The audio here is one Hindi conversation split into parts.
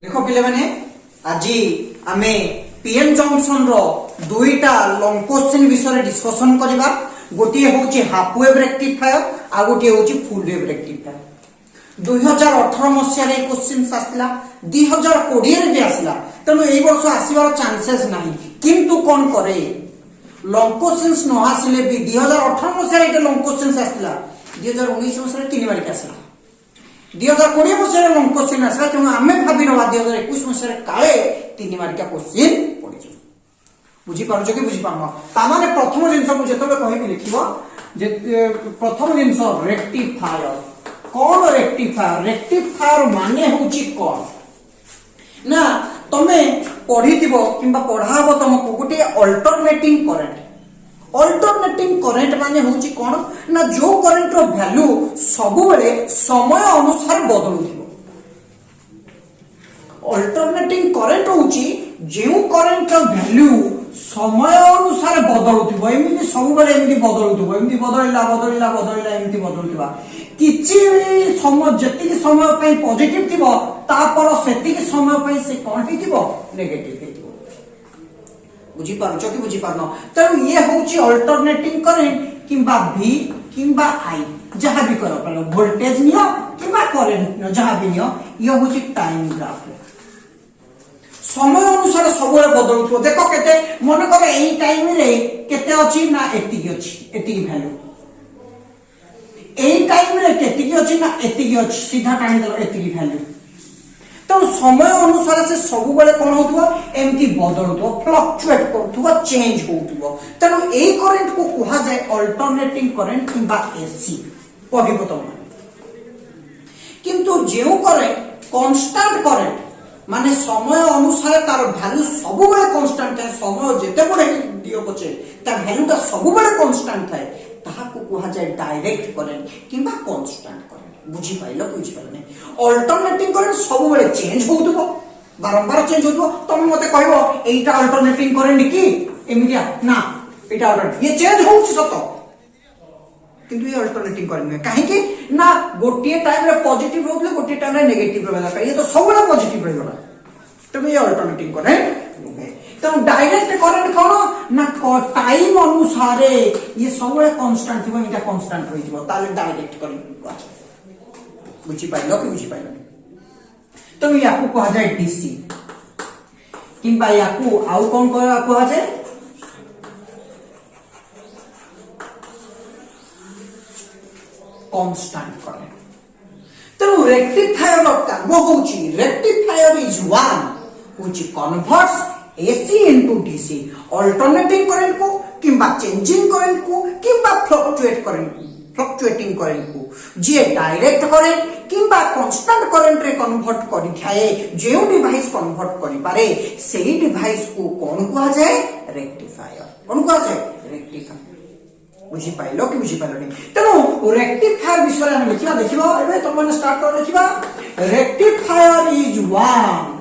देख पे आज आम पीएम जंक्शन रो दुईटा लॉन्ग क्वेश्चन विषय डिस्कशन करबा। गोटे हूँ हाफ वेव रेक्टिफायर आ गोटे हूँ फुल वेव रेक्टिफायर। 2018 मसीह क्वेश्चन आसला 2020 भी आसला तेणु ए वर्ष आसबार चांसेस नहीं किंतु कौन करे लॉन्ग क्वेश्चन न आसिले भी 2018 मसीह लॉन्ग क्वेश्चन आसला 2019 मसीह 3 बार आसला 2020 मसीह लॉन्ग क्वेश्चन आसला तेणु आम भावी ना 2021 मसीह काले 3 मार्किया क्वेश्चन पड़ी बुझीपार कि बुझीपार ताने प्रथम जिनस मुझे कहबी लिख प्रथम जिनस रेक्टिफायर कौन रेक्टिफायर रेक्टिफायर माने होची कौन ना तमे पढ़ी कि पढ़ाब तुमको गोटे अल्टरनेटिंग करेंट माने होची कौन ना जो करेंट रो वैल्यू सब बेले समय अनुसार बदलुथिबो। अल्टरनेटिंग करेंट होची जो करेंट रो वैल्यू समय अनुसार बदलुथिबो एमिति सब बेले एमिति बदलुथिबो एमिति बदलला एमिति बदलुथिबा किछि समय जति समय पय पॉजिटिव थिबो तापर सेति समय पय से कोन थिबो नेगेटिव थिबो। बुझी पारुछ कि बुझी पारनो तेणु ये होची अल्टरनेटिंग करेंट किंबा V किंबा I जहां भी करो पहले वोल्टेज नियो किंबा करंट नियो जहां भी नियो ये होची टाइम ग्राफ। समय अनुसार सब बदलुथो देखो केते मन करे एई टाइम रे केते अछि ना एतिकी वैल्यू एई टाइम रे केतिकी अछि ना एतिकी अछि सीधा टाइम दलो एतिकी वैल्यू तो समय अनुसार से सब बेले कोन होथुवा एमती बदलुथो फ्लक्चुएट करथुवा चेंज होथुवा तेनु एई करंट को कहा जाय अल्टरनेटिंग करंट किंबा एसी पढिबो तम किंतु जेउ करंट कांस्टेंट करंट माने समय अनुसार तार वैल्यू सब बेले कांस्टेंट है समय जेते बडे दियो पछे ता वैल्यू ता सब बेले कांस्टेंट थाए ताहा को कहा जाय डायरेक्ट करंट किंबा कांस्टेंट करंट। बुझी पाइलो बुझी पाइलो अल्टरनेटिंग करंट सब बेले चेंज होतबो बारंबार चेंज होतबो तुम मते कहबो एटा अल्टरनेटिंग करंट की एमिडिया ना एटा अल्टरनेट ये चेंज होउछ सतो किंतु ये अल्टरनेटिंग करंट काहे कि ना गोटे टाइम रे पॉजिटिव रहले गोटे टाइम रे नेगेटिव रहला ये तो सब बेले पॉजिटिव रहला तो ये अल्टरनेटिंग करंट तो डायरेक्ट करंट कोन ना टाइम अनुसार ये सब बेले कांस्टेंट थिबो इटा कांस्टेंट रहिबो ताले डायरेक्ट करंट बुझी पाइलो कि बुझी पाइलो तो याकू कहा जाए डीसी किंबा याकू आउ कोन कहा जाए कांस्टेंट करंट। तो रेक्टिफायर रो काम होची rectifier is one which converts AC into DC alternating current को किंबा चेंजिंग करंट को किंबा फ्लक्चुएटिंग करंट को जे डायरेक्ट करंट किंबा कांस्टेंट करंट रे कन्वर्ट करि थाए जेउ डिवाइस कन्वर्ट करि पारे सेही डिवाइस को कोन कहा जाय रेक्टिफायर कोन कहा जाय रेक्टिफायर। बुझी पाइलो कि बुझी पाइलो नहीं तेणु रेक्टिफायर विषय हम लिखिबा देखिबो एबे तुम माने स्टार्ट कर लिखिबा rectifier is one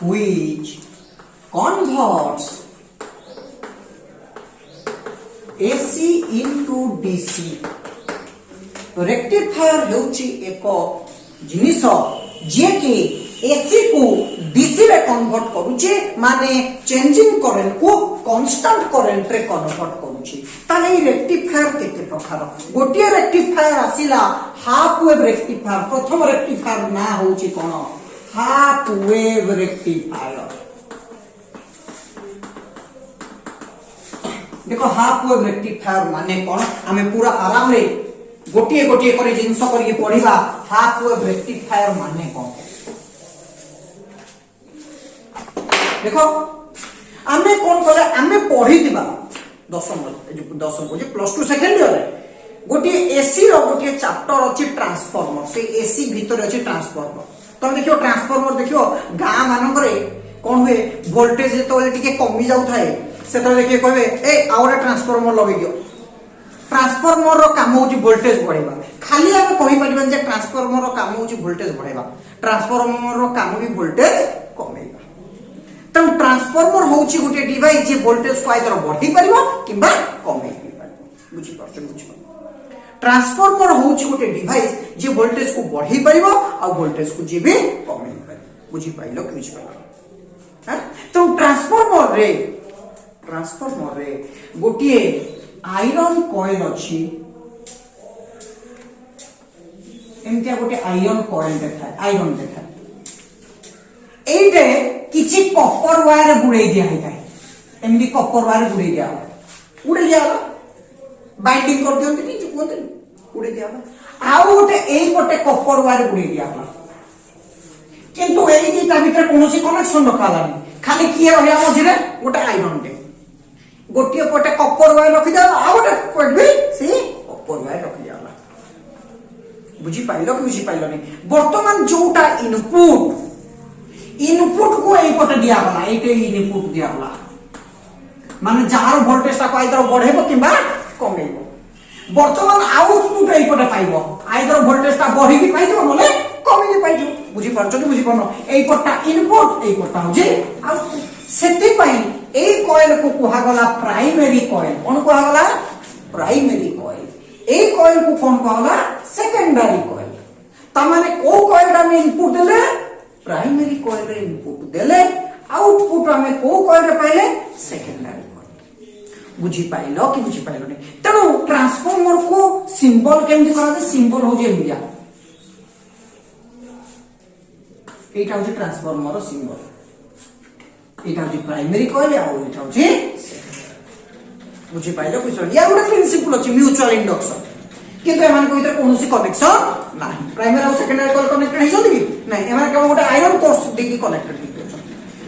which converts AC into DC। Rectifier हेउची एक जिनिस जे कि AC को DC रे कन्वर्ट करूचे माने चेंजिंग करंट को कांस्टेंट करंट रे कन्वर्ट करूचे ताले रेक्टिफायर केते प्रकार गोटिए रेक्टिफायर आसिला हाफ वेव रेक्टिफायर प्रथम रेक्टिफायर ना होची कोन हाफ वेव रेक्टिफायर। देखो हाफ वेव रेक्टिफायर माने कोन हमें पूरा आराम रे गोटिए गोटिए करे जिंस करके पढिबा हाफ वेव रेक्टिफायर माने कोन देखो आमे कोन करे आमे पढी दिबा दशम जो प्लस 2 सेकंड ईयर रे गोटिए एसी रो गोटिए चैप्टर अछि ट्रांसफार्मर से एसी भीतर अछि ट्रांसफार्मर तुम देखियो ट्रांसफार्मर देखियो गां मान करे कोन हुए वोल्टेज तो टिके कमी जाउ थाए से तो देखिए कहबे ए आउरे ट्रांसफार्मर लगे दियो ट्रांसफार्मर रो काम होची वोल्टेज बढ़ेबा खाली हम कहि परिबन जे ट्रांसफार्मर रो काम होची वोल्टेज बढ़ेबा ट्रांसफार्मर रो काम भी वोल्टेज कमेबा तो ट्रांसफार्मर होची गोटे डिवाइस जे वोल्टेज को आइदर बढ़ी परिबो किबा कमेई परिबो बुझी परछ ट्रांसफॉर्मर होउची गोटे डिवाइस जे वोल्टेज को बढ़ाई परिबो आ वोल्टेज को जे भी कमाई परिबो बुझी पाइलो कि बुझी पाइलो हां तो ट्रांसफॉर्मर रे गोटे आयरन कॉइल अछि एमतिया गोटे आयरन कॉइल देखा एइटे किछि कॉपर वायर गुड़े दिया है एमदी कॉपर वायर गुड़े दिया उड़े दिया बाइंडिंग कर दियंती नि कोते उड़े दिया आउ गोटे एई गोटे कॉपर वायर गुड़े दिया किंतु एई दिटा भीतर कोनोसी कनेक्शन रखालानी खाली किए रहया मझिरे गोटे आयरन टे गोटिए पटे कॉपर वायर रखि दिया आ गोटे पट भी से कॉपर वायर रखि दिया बुझी पाइलो कि बुझी पाइलो नहीं वर्तमान जोटा इनपुट को एई पटे दिया गला एटे इनपुट दिया गला माने जार वोल्टेज ता आइदर बढ़ेबो किबा कमेबो वर्तमान आउटपुट एई पटे पाइबो आइदर वोल्टेज ता बढ़ी भी पाइबो नले कमी भी पाइबो बुझी पारछो कि बुझी पानो एई पट्टा इनपुट एई पट्टा हो जे आउटपुट सेति पई एई कॉइल को कुहा गला प्राइमरी कॉइल कोन कुहा गला प्राइमरी कॉइल एई कॉइल को कोन कुहा गला सेकेंडरी कॉइल ता माने को कॉइल ता में इनपुट देले प्राइमरी कॉइल रे इनपुट देले आउटपुट हमें को कॉइल रे पाइले सेकेंडरी कॉइल बुझी पाइलो कि बुझी पाइलो नहीं तनो ट्रांसफॉर्मर को सिंबल केमति करा दे सिंबल हो जे मिया एटा हो जे ट्रांसफॉर्मर रो सिंबल एटा हो जे प्राइमरी कॉइल आ एटा हो जे बुझी पाइलो कि या गोटे प्रिंसिपल अछि म्यूचुअल इंडक्शन किंतु एमान को इधर कोनोसी कनेक्शन नाही प्राइमरी और सेकेंडरी कॉइल कनेक्टेड हिजो कि नाही एमान केवल गोटे आयरन कोर्स देकी कनेक्टेड हिजो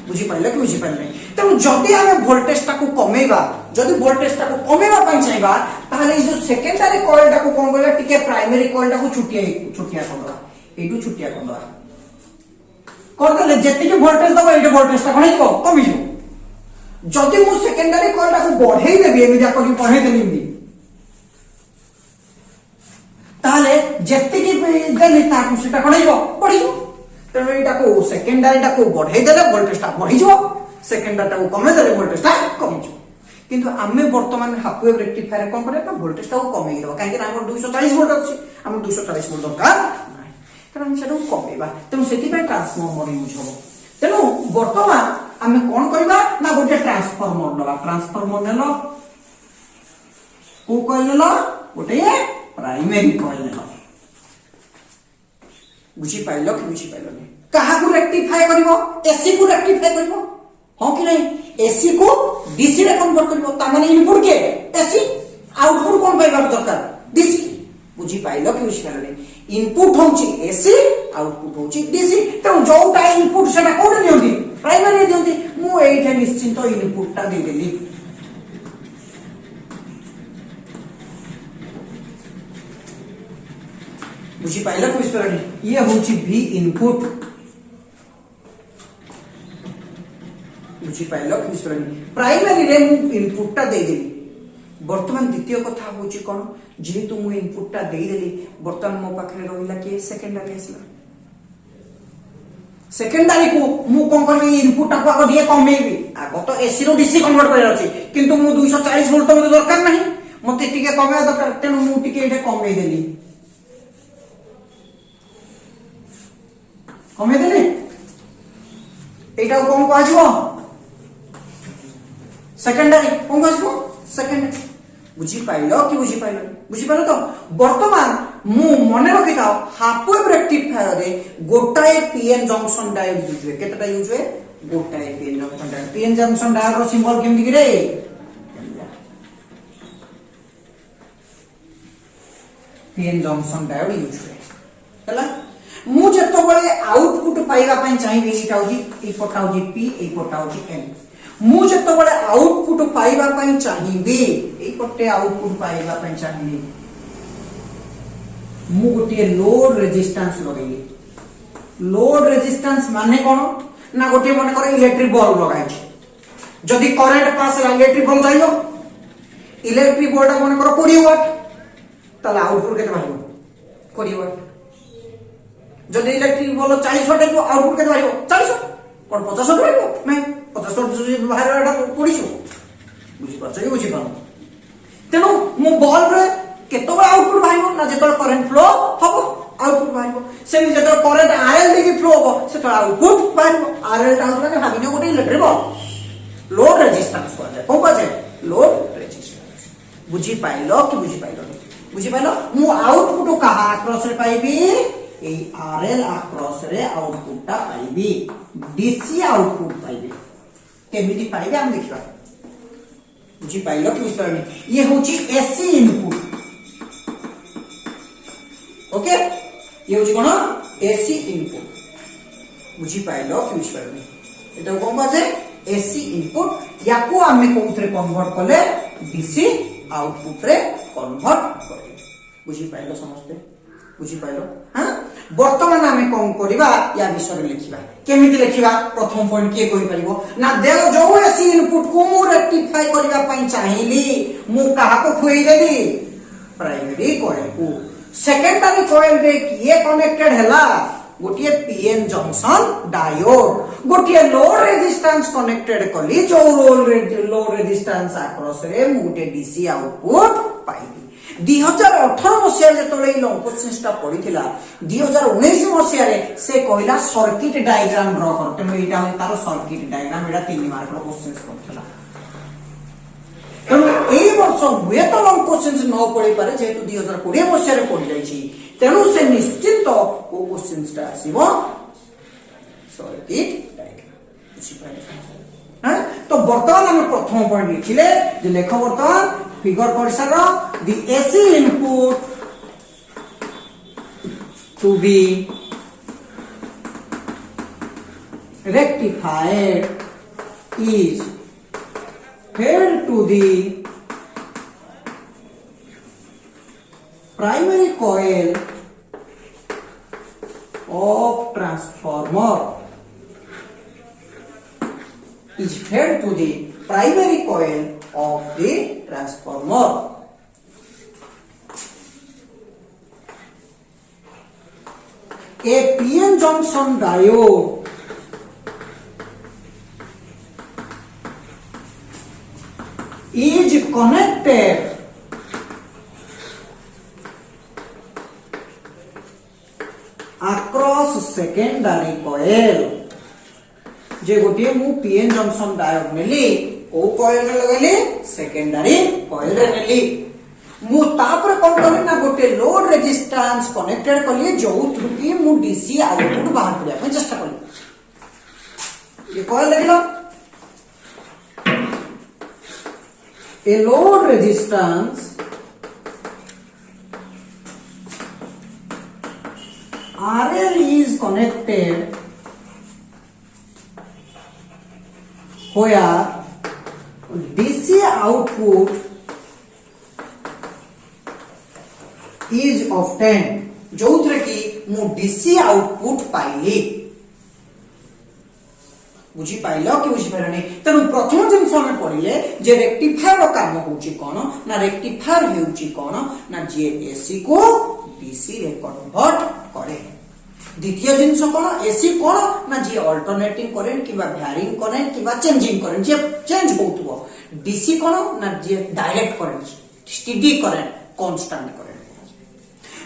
बुझी पाइलो कि बुझी पाइलो नहीं तनु जदी हमें वोल्टेज ता को कमेबा जदी वोल्टेज ता को कमेबा पई चाहबा ताले जो सेकेंडरी कॉइल ता को कोन करला टिके प्राइमरी कॉइल ता को छुटिया करबा एटू छुटिया करबा कर देले जेति के वोल्टेज दबा एटे वोल्टेज ता कनै को कमी जो जदी मु सेकेंडरी कॉइल ता को बढ़ाई देबी एमि जा को बढ़ाई देबी ताले जेति की देले ता को सेटा कणैबो पडिबो तेनो एटा को सेकेंडरी ता को बढ़ाई देले वोल्टेज ता बढ़ी जो सेकेंडरी ता को कमे देले वोल्टेज ता कमी जो किंतु आमे वर्तमान हाफ वेव रेक्टिफायर कोन करे ना वोल्टेज ता को कमे देबो काहे कि हमर 240 वोल्ट अछि हम 240 वोल्ट दरकार नाही कारण हम सेटा कमेबा तेनो सेति पे ट्रांसफॉर्मर यूज होबो तेनो वर्तमान आमे कोन करबा ना गोटे ट्रांसफॉर्मर नेलो को कइल नेलो गोटे प्राइमरी कॉइल नेलो बुझी पाइलो कि बुझी पाइलो नहीं कहा को रेक्टिफाई करिवो एसी को रेक्टिफाई करिवो हां कि नहीं एसी को डीसी रे कन्वर्ट करिवो ता माने इनपुट के एसी आउटपुट कोन पाइबा दरकार डीसी बुझी पाइलो कि बुझी पाइलो नहीं इनपुट होउची एसी आउटपुट होउची डीसी त जोटा इनपुट सेटा कोन दियंती प्राइमरी दियंती मु एइठे निश्चिंत इनपुट ता दे देली बुझी पाइलो कि बुझी पाइलो ये होउची भी इनपुट बुझी पाइलो कि बुझी पाइलो प्राइमरी रे मु इनपुट ता दे देली वर्तमान द्वितीय कथा होउची कोन जेहेतु मु इनपुट ता दे देली वर्तमान मो पाखरे रहिला के सेकेंडरी आसला सेकेंडरी को मु कोन करबी इनपुट ता को आगो दिए कमेबी आगो तो एसी रो डीसी कन्वर्ट कर अछि किंतु मु 240 वोल्ट तो दरकार नाही मते टिके कमे दरकार तेनु मु टिके एठे कमे देली कमे देले एटा कोन को आजबो सेकेंडरी कोन को आजबो सेकेंडरी बुझी पाइलो कि बुझी पाइलो तो वर्तमान मु मने रखिता हाफ वेव रेक्टिफायर रे गोटाए पीएन जंक्शन डायोड यूज हुए केतटा यूज हुए गोटाए पीएन जंक्शन डायोड रो सिंबल केमति रे पीएन जंक्शन डायोड यूज हुए हला मु जतो बळे आउटपुट पाइबा पई चाहिबे एटा होजी ए पटा होजी पी ए पटा होजी एन मु जतो बळे आउटपुट पाइबा पई चाहिबे ए पटे आउटपुट पाइबा पई चाहिबे मु गोटे लोड रेजिस्टेंस लगेली लोड रेजिस्टेंस माने कोन ना गोटे मन करे इलेक्ट्रिक बल्ब लगाइ छै जदी करंट पास इलेक्ट्रिक बल्ब जाइयो इलेक्ट्रिक बल्ब मन करो 20 वाट तला आउटपुट केते बाहिबो 20 वाट जदी इलेक्ट्रिक बल्ब 40 वाट को आउटपुट केते बाहिबो 40 कोन 50 वाट बाहिबो नै 50 वाट जदी बाहर एटा पडिछो बुझि पाछो बुझि पानो तेनो मु बल्ब रे केतो आउटपुट बाहर ना जो करंट फ्लो हम आउटपुट बाहर से जो करंट आरएल देखिए फ्लो हम से आउटपुट बाहर आरएल टा होता है भाविनो गोटे इलेक्ट्रिक लोड रेजिस्टेंस कौन कहे लोड रेजिस्टेंस बुझी पाइलो कि बुझी पाइलो मु आउटपुट कहा क्रॉस रे पाइबी ए आरएल क्रॉस रे आउटपुट टा पाइबी डीसी आउटपुट पाइबी केमिति पाइबे हम देखिबा बुझी पाइलो कि बुझी पाइलो ये होची एसी इनपुट ओके ये होची कोन एसी इनपुट बुझी पाइलो कि बुझी पाइलो एटा कोन बाजे एसी इनपुट याकू आमे कोउथरे कन्वर्ट कले डीसी आउटपुट रे कन्वर्ट करे बुझी पाइलो समझते बुझी पाइलो हां वर्तमान आमे कोन करिबा या विषय लिखिबा केमिति लिखिबा प्रथम पॉइंट के कहि परिबो ना देव जो एसी इनपुट को मु रेक्टिफाई करिबा पई चाहिली मु काहा को खुई देली प्राइमरी कॉइल को सेकेंडरी कॉइल रे किए कनेक्टेड हैला गोटिए पीएन जंक्शन डायोड गोटिए लोड रेजिस्टेंस कनेक्टेड कली जो लोड रेजिस्टेंस अक्रॉस रे मु गोटे डीसी आउटपुट पाइबी 2018 मसिया जेतले लो क्वेश्चन टा पढिथिला 2019 मसिया रे से कहला सर्किट डायग्राम ड्रा कर तमे एटा हो तारो सर्किट डायग्राम एटा 3 मार्क रो क्वेश्चन करथला तेणु एई वर्ष हुए तो लंग क्वेश्चन न पढि पारे जेतु 2020 मसिया रे पढि जाईची तेणु से निश्चित को क्वेश्चन टा आसीबो सर्किट डायग्राम बुझी पाइले हां तो वर्तमान हम प्रथम पॉइंट लिखिले जे लेख वर्तमान फिगर कर the AC input to be rectified is fed to the primary coil of transformer is fed to the primary coil of the transformer. A PN junction diode is connected across secondary coil. जे गोटे मु पीएन जंक्शन डायोड नेली ओ कॉइल रे लगेली सेकेंडरी कॉइल रे नेली मु तापर कोन करली ना गोटे लोड रेजिस्टेंस कनेक्टेड करली जो थ्रू की मु डीसी आउटपुट बाहर करिया पे चेष्टा करली ये कॉइल लगिलो ए load resistance RL is connected where DC output is obtained जो कि मु DC आउटपुट पाइली बुझी पाइलो कि बुझी पाइलो नहीं तेणु प्रथम जिनस आम पढ़िले जे रेक्टिफायर काम होउची कोन ना रेक्टिफायर हेउची कोन ना जे एसी को डीसी रे कन्वर्ट करे द्वितीय जिनस कोन एसी कोन ना जे अल्टरनेटिंग करेंट किबा वैरिंग करेंट किबा चेंजिंग करेंट जे चेंज होउतबो डीसी कोन ना जे direct current steady current constant current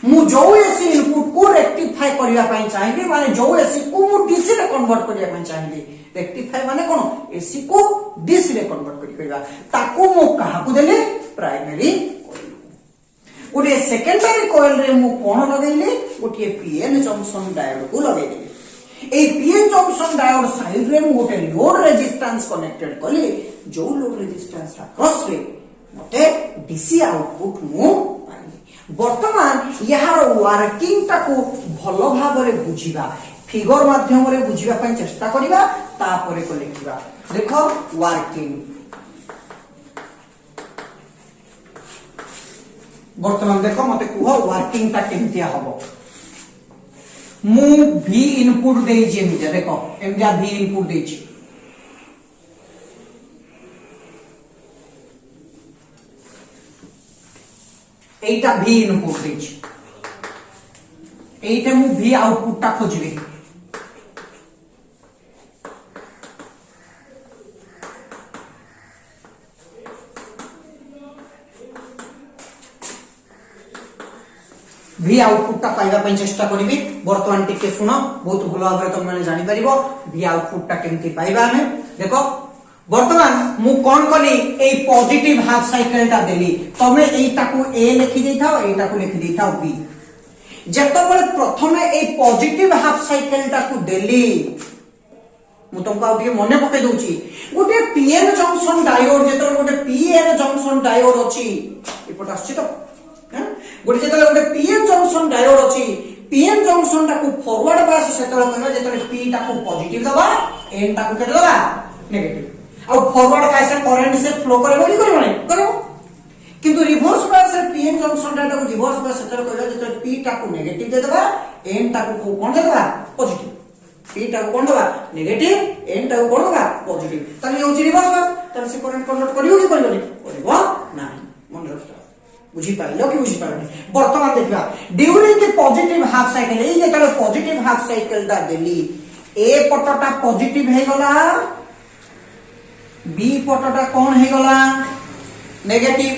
मु जो एसी इनपुट को रेक्टिफाई करिया पई चाहिबे माने जो एसी को मु डीसी रे कन्वर्ट करिया पई चाहिबे रेक्टिफाई माने कोन एसी को डीसी रे कन्वर्ट करिया ताको मु काहा को देले प्राइमरी गोटे सेकेंडरी कॉइल रे मु कोन लगैले गोटे पीएन जंक्शन डायोड को लगैले ए पीएन जंक्शन डायोड साइड रे मु गोटे लोड रेजिस्टेंस कनेक्टेड कले जो लोड रेजिस्टेंस क्रॉस रे मते डीसी आउटपुट मु पाइली वर्तमान यार वर्किंग टाको भलो भाबरे बुझिबा फिगर माध्यम रे बुझिबा पई चेष्टा करिबा तापरे को लिखिबा देखो वर्किंग वर्तमान देखो मते कुह वर्किंग ता केमतिया हबो मु भी इनपुट देई जे मिजा देखो एमजा भी इनपुट देई छी एटा भी इनपुट देई छी एटा मु भी आउटपुट ता खोजबे ভি আউটপুটটা পাইবা ପାଇଁ চেষ্টা করিবি বর্তমান টিকে শুনো বহুত ভালো ভাবে তুমি মানে জানি পারিবো ভি আউটপুটটা কেমতি পাইবা আমি দেখো বর্তমান মু কোন কলি এই পজিটিভ হাফ সাইকেলটা দেলি তুমি এইটাকু এ লিখি দেইথাও এইটাকু লিখি দেইথাও বি যেতবেলে প্রথমে এই পজিটিভ হাফ সাইকেলটাকু দেলি মু তোমাকে আউ টিকে মনে পকাই দউছি গোটে পিএন জংশন ডায়োড যেতবেলে গোটে পিএন জংশন ডায়োড अछि এপট আসছে তো গোটে যেতবেলে গোটে পিএন জংশন ডায়োড अछि পিএন জংশন টাকু ফরওয়ার্ড বায়াস সেতবেলে কইবা যেতবেলে পি টাকু পজিটিভ দবা এন টাকু কেটে দবা নেগেটিভ আর ফরওয়ার্ড বায়াস কারেন্ট সে ফ্লো করবে কি করবে না করবে কিন্তু রিভার্স বায়াস পিএন জংশন টাকু রিভার্স বায়াস সেতবেলে কইবা যেতবেলে পি টাকু নেগেটিভ দে দবা এন টাকু কোন দে দবা পজিটিভ পি টাকু কোন দবা নেগেটিভ এন টাকু কোন দবা পজিটিভ তাহলে হচ্ছে রিভার্স বায়াস তাহলে সে কারেন্ট কনভার্ট করিও কি করবে না করব না মনে রাখো বুঝি পাইলো কি বুঝি পারনি বর্তমান দেখবা during the positive half cycle এই যে তাহলে পজিটিভ হাফ সাইকেলটা দেলি এ পটটা পজিটিভ হয়ে গলা বি পটটা কোন হয়ে গলা নেগেটিভ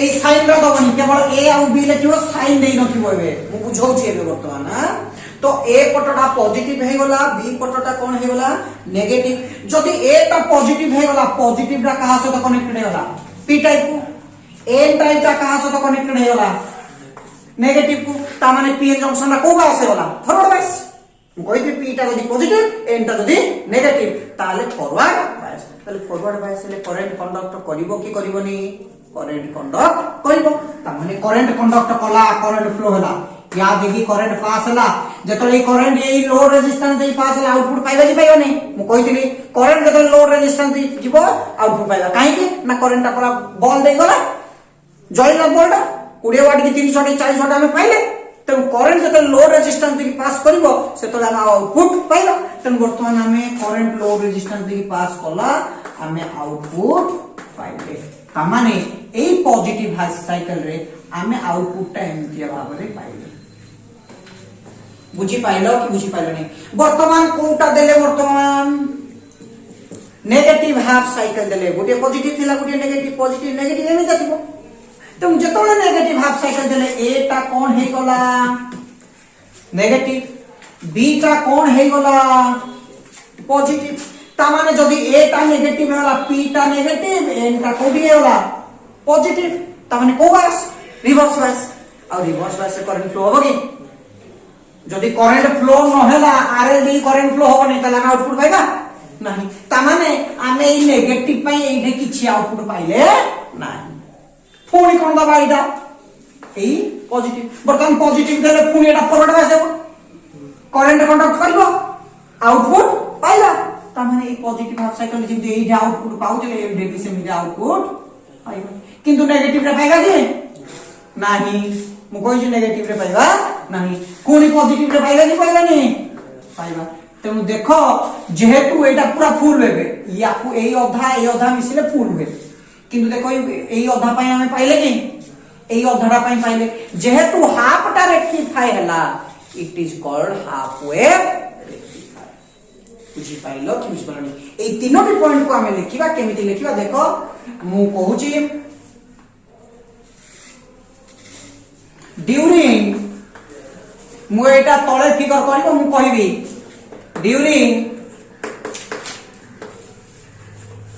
এই সাইন রা দবনি কেবল এ আর বি লেখিব সাইন দেই নথিব এবে মু বুঝাউছি এবে বর্তমান তো এ পটটা পজিটিভ হয়ে গলা বি পটটা কোন হয়ে গলা নেগেটিভ যদি এ টা পজিটিভ হয়ে গলা পজিটিভ রা কাहा সହିତ কনেক্টেড হয়ে গলা পি টাইপ एन टाइप का कहां से तो कनेक्टेड है वाला नेगेटिव को ता माने पीएन जंक्शन रा कोबा आसे वाला फॉरवर्ड बायस मु कहि दे पी टा जदी पॉजिटिव एन टा जदी नेगेटिव ताले फॉरवर्ड बायस ताले फॉरवर्ड बायस ले करंट कंडक्ट करिवो की करिवोनी करंट कंडक्ट करिवो ता माने करंट कंडक्ट कला करंट फ्लो होला या देखि करंट पास होला जेतले करंट ए लोड रेजिस्टेंस दे पास होला आउटपुट पाइबा कि पाइबा नै मु कहितली करंट जेतले लोड रेजिस्टेंस दे जीवो आउटपुट पाइबा काहे कि ना करंट पूरा बॉल दे गला जॉइन बोल्ट 20 वाट की 300 की 40 वाट हमें पाइले तब करंट जत लोड रेजिस्टेंस दे पास करिवो सेतो हम आउटपुट पाइलो तब वर्तमान हमें करंट लोड रेजिस्टेंस दे पास कला हमें आउटपुट पाइले ता माने एई पॉजिटिव हाफ साइकिल रे हमें आउटपुट टा एमतिया भाबरे पाइले बुझी पाइलो कि बुझी पाइलो नै वर्तमान कोटा देले वर्तमान नेगेटिव हाफ साइकिल देले गोटे पॉजिटिव थिला गोटे नेगेटिव एमे जातिबो तुम जतोले नेगेटिव हाफ साइकिल देले ए टा कोन हे गला नेगेटिव बी टा कोन हे गला पॉजिटिव ता माने जदी ए टा नेगेटिव होला पी टा नेगेटिव एन टा कोडी होला पॉजिटिव ता माने को बायस रिवर्स बायस और रिवर्स बायस से करंट फ्लो होबो की जदी करंट फ्लो न होला आरएल डी करंट फ्लो होबो नै तला आउटपुट पाइबा नहीं ता माने आमे ई नेगेटिव पई एठे किछि आउटपुट पाइले नाही पुणी कोन दबा एटा ए पॉजिटिव बर्तमान पॉजिटिव देले पुणी एटा फॉरवर्ड बायस हेबो करंट कंडक्ट करबो आउटपुट पाइला ता माने ए पॉजिटिव हाफ साइकिल जेमति एटा आउटपुट पाउतले ए डेबी से मिले आउटपुट पाइबा किंतु नेगेटिव रे पाइबा कि नाही मु कहि जे नेगेटिव रे पाइबा नाही कोनी पॉजिटिव रे पाइबा कि पाइबा नि पाइबा तेनु देखो जेहेतु एटा पूरा फुल हेबे याकू एई अधा मिसिले फुल हे किंतु देखो एई अधा पई हमें पाइले कि एई अधाडा पई पाइले जेहेतु हाफ टा रेक्टिफाई हला it is called half wave rectifier बुझी पाइलो कि बुझी पालनी एई तीनोटी पॉइंट को हमें लिखिबा केमिति लिखिबा देखो मु कहूची ड्यूरिंग मु एटा तळे फिगर करिवो मु कहिबी during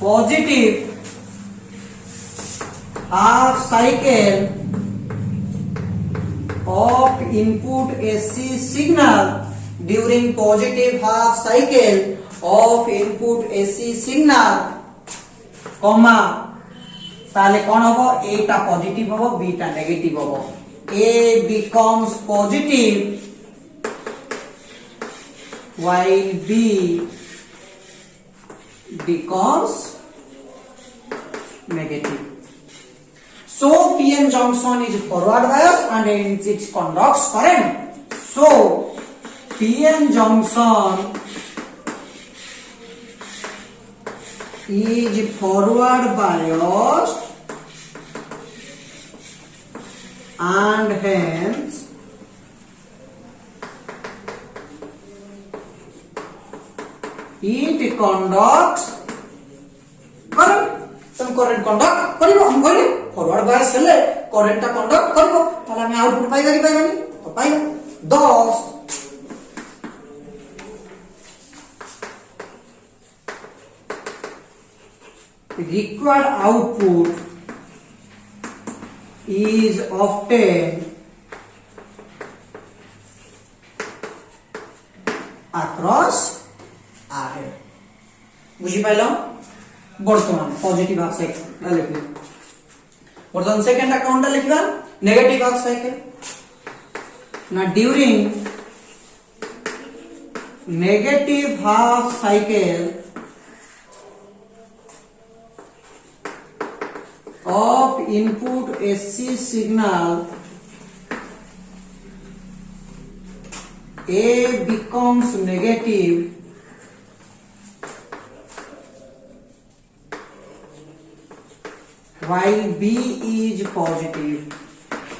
positive half cycle of input AC signal during positive half cycle of input AC signal comma ताले कौन होबो A टा पॉजिटिव होबो B टा नेगेटिव होबो A becomes positive while B becomes negative. So PN junction is forward bias and it conducts current. So PN junction is forward biased and hence it conducts current. तुम करंट कंडक्ट करिवो हम कहले फॉरवर्ड बायस हेले करेंटटा कंडक्ट करबो ताले हम आउटपुट पाइबा कि पाइबानी तो पाइबा 10 required output is obtained across RL बुझी पाइल बर्तमान पॉजिटिव हाफ साइकिल लिखले बर्तमान सेकंड अकाउंट लिखबा नेगेटिव हाफ साइकिल ना during negative half cycle of input AC signal A becomes negative while B is positive.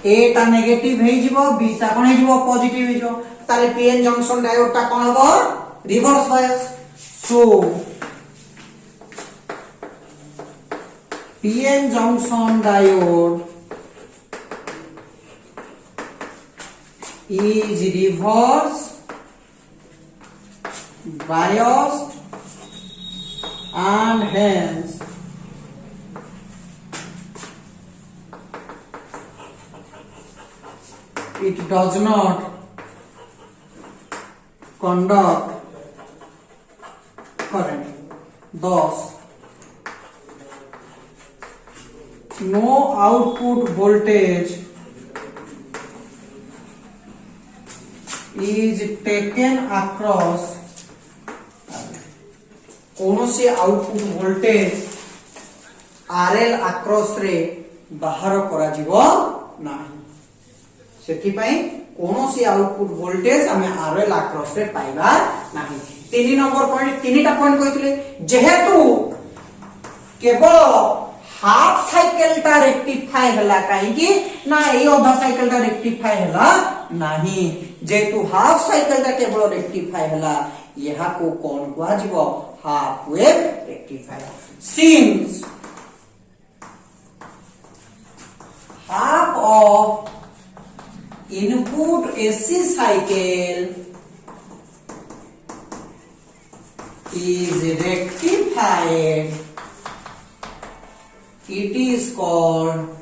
A ता नेगेटिव हे जिवो B ता कोन हे जिवो पॉजिटिव हे जिवो ताले पीएन जंक्शन डायोड ता कोन हबो reverse bias so PN junction diode is reverse biased and hence it does not conduct current. Thus no output voltage is taken across कौनसी आउटपुट वोल्टेज RL across रे बाहर करा जीवो नाही सेति पई कौनसी आउटपुट वोल्टेज हमें RL across रे पाइबा नाही 3 नंबर पॉइंट 3टा पॉइंट कहितले जेहेतु केवल हाफ साइकिल टा रेक्टिफाई हला काहे कि ना ए आधा साइकिल टा रेक्टिफाई हला नाही जेतु हाफ साइकिल टा केवल रेक्टिफाई हला यहा को कोन कुआ जीवो half wave rectifier since half of input AC cycle is rectified, it is called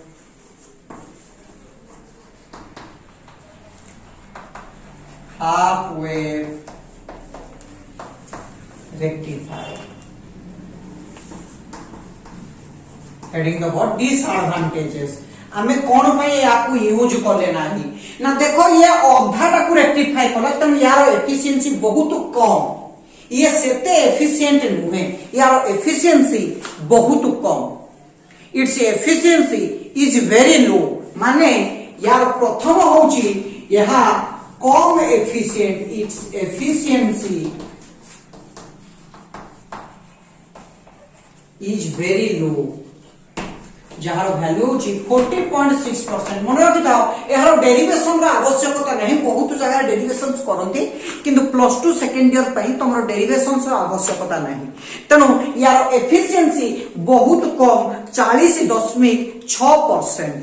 half wave rectifier. Heading the what disadvantages. हमें कौन पे आपको यूज कर लेना ही ना देखो ये अधा टाकू रेक्टिफाई कला तम यार एफिशिएंसी बहुत कम ये सेते एफिशिएंट नुहे यार एफिशिएंसी बहुत कम its efficiency is very low माने यार प्रथम होची यहा कम efficient its efficiency is very low जार वैल्यू होची 40.6% मन रखि थाओ एहार डेरिवेशन रा आवश्यकता नहीं बहुत जगह डेरिवेशंस करंती किंतु प्लस 2 सेकंड ईयर पई तमरो डेरिवेशंस रा आवश्यकता नहीं तनो यार एफिशिएंसी बहुत कम 40.6%।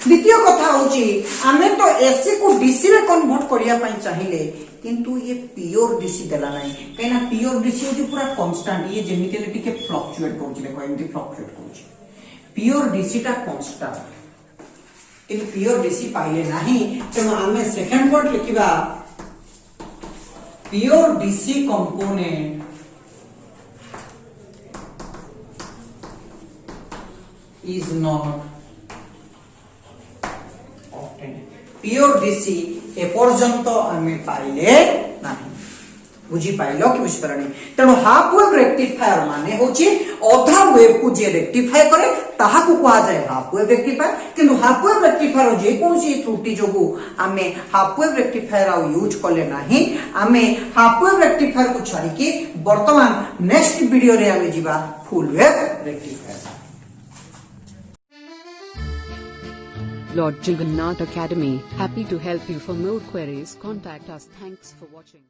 द्वितीय कथा होची आमे तो एसी को डीसी रे कन्वर्ट करिया पई चाहिए किंतु ये प्योर डीसी देला नहीं कहिना प्योर डीसी होची पूरा कांस्टेंट ये जेमिकली टिके फ्लक्चुएट करछि देखो एमती फ्लक्चुएट करछि प्योर डीसी टा कांस्टेंट किंतु प्योर डीसी पाइले नहीं तेणु आमे सेकंड वर्ड लिखिबा pure DC component is not obtained pure DC ए पर्यंत आमे पाइले नहीं बुझी पाइलो कि बुझी पारनी तेणु हाफ वेव रेक्टिफायर माने होची अधा वेव को जे रेक्टिफाई करे ताहा को कहा जाय हाफ वेव रेक्टिफायर किंतु हाफ वेव रेक्टिफायर जे कोनसी त्रुटि जोगु आमे हाफ वेव रेक्टिफायर आ यूज करले नाही आमे हाफ वेव रेक्टिफायर को छाडी के वर्तमान नेक्स्ट वीडियो रे आमे जीवा full wave rectifier. Lord Jagannath Academy, happy to help you. For more queries, contact us. Thanks for watching.